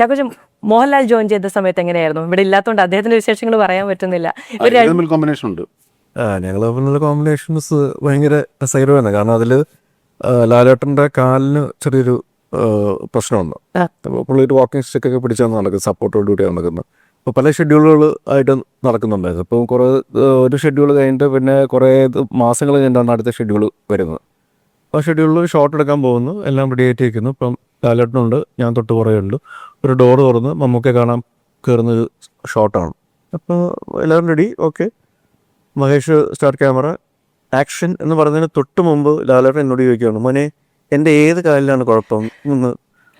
Chackochan Mohanlal join ചെയ്ത സമയത്ത് എങ്ങനെയായിരുന്നു? ഇവിടെ ഇല്ലാത്തതുകൊണ്ട് അദ്ദേഹത്തിന്റെ വിശേഷങ്ങൾ പറയാൻ പറ്റുന്നില്ല. കോമ്പിനേഷൻ ഉണ്ട്. ഞങ്ങൾ തമ്മിലുള്ള കോമ്പിനേഷൻസ് ഭയങ്കര രസകരമാണ്. കാരണം അതിൽ ലാലേട്ടൻ്റെ കാലിന് ചെറിയൊരു പ്രശ്നമുണ്ട്. അപ്പോൾ പുള്ളി ഒരു വാക്കിംഗ് സ്റ്റിക്കൊക്കെ പിടിച്ചാണ് നടക്കുന്നത്, സപ്പോർട്ടോടുകൂടിയാണ് നടക്കുന്നത്. അപ്പോൾ പല ഷെഡ്യൂളുകൾ ആയിട്ട് നടക്കുന്നുണ്ടായിരുന്നു. അപ്പോൾ കുറേ ഒരു ഷെഡ്യൂൾ കഴിഞ്ഞിട്ട് പിന്നെ കുറേ മാസങ്ങൾ കഴിഞ്ഞിട്ടാണ് അടുത്ത ഷെഡ്യൂൾ വരുന്നത്. ആ ഷെഡ്യൂളിൽ ഷോട്ട് എടുക്കാൻ പോകുന്നു, എല്ലാം റെഡി ആയിട്ട് ഇരിക്കുന്നു. ഇപ്പം ലാലേട്ടനുണ്ട്, ഞാൻ തൊട്ട് പുറകെയുണ്ട്. ഒരു ഡോറ് തുറന്ന് മമ്മൂക്കെ കാണാൻ കയറുന്നൊരു ഷോട്ടാണ്. അപ്പോൾ എല്ലാവരും ready, okay. Mahesh start camera action എന്ന് പറയുന്നതിന് തൊട്ട് മുമ്പ് ലാലേട്ടൻ എന്നോട് ചോദിക്കുകയാണ്, മോനെ എൻ്റെ ഏത് കാലിലാണ് കുഴപ്പം എന്ന്.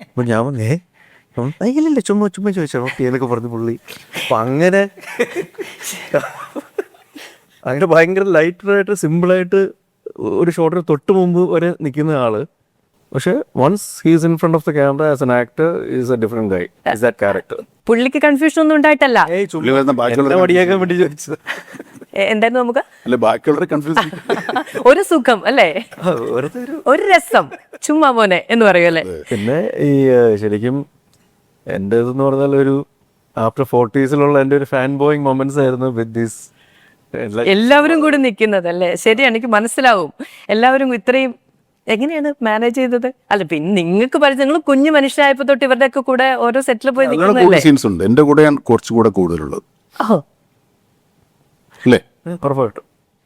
അപ്പോൾ ഞാൻ വന്നേ ഇല്ലില്ല ചുമ്മാ ചോദിച്ചാൽ ഓക്കെ എന്നൊക്കെ പറഞ്ഞു പുള്ളി. അപ്പം അങ്ങനെ ഭയങ്കര ലൈറ്ററായിട്ട് സിമ്പിളായിട്ട് ഒരു ഷോട്ടിന് തൊട്ട് മുമ്പ് വരെ നിൽക്കുന്ന ആള്. പക്ഷെ once he's in front of the camera as an actor is a different guy, is that character. പുള്ളിക്ക് കൺഫ്യൂഷൻ ഒന്നും ഉണ്ടായിട്ടല്ല. മടിയാക്കാൻ വേണ്ടി ചോദിച്ചത് എന്തായിരുന്നു നമുക്ക് ബാക്കിയുള്ളവരെ കൺഫ്യൂസ് ഒരു സുഖം അല്ലേ, ഒരു രസം, ചുമ്മാ മോനെ എന്ന് പറയുമല്ലേ. പിന്നെ ഈ ശരിക്കും എൻ്റെ ഇതെന്ന് പറഞ്ഞാൽ ഒരു ആഫ്റ്റർ 40s എൻ്റെ ഒരു ഫാൻ ബോയിങ് മൊമെന്റ്സ് ആയിരുന്നു വിത്ത് ദീസ്. എല്ലാവരും കൂടി നിൽക്കുന്നത് അല്ലേ. ശരിയാണ്, എനിക്ക് മനസ്സിലാവും. എല്ലാവരും ഇത്രയും എങ്ങനെയാണ് മാനേജ് ചെയ്തത്? അല്ല പിന്നെ നിങ്ങൾക്ക് പരിചയം, നിങ്ങൾ കുഞ്ഞു മനുഷ്യരായപ്പോ തൊട്ട് ഇവരുടെ ഒക്കെ കൂടെ ഓരോ സെറ്റിൽ പോയി സീൻസ് ഉണ്ട്. എന്റെ കൂടെ ഞാൻ കുറച്ചുകൂടെ കൂടുതലുള്ളത് ഓ അല്ലേ? ഉറപ്പായിട്ടും.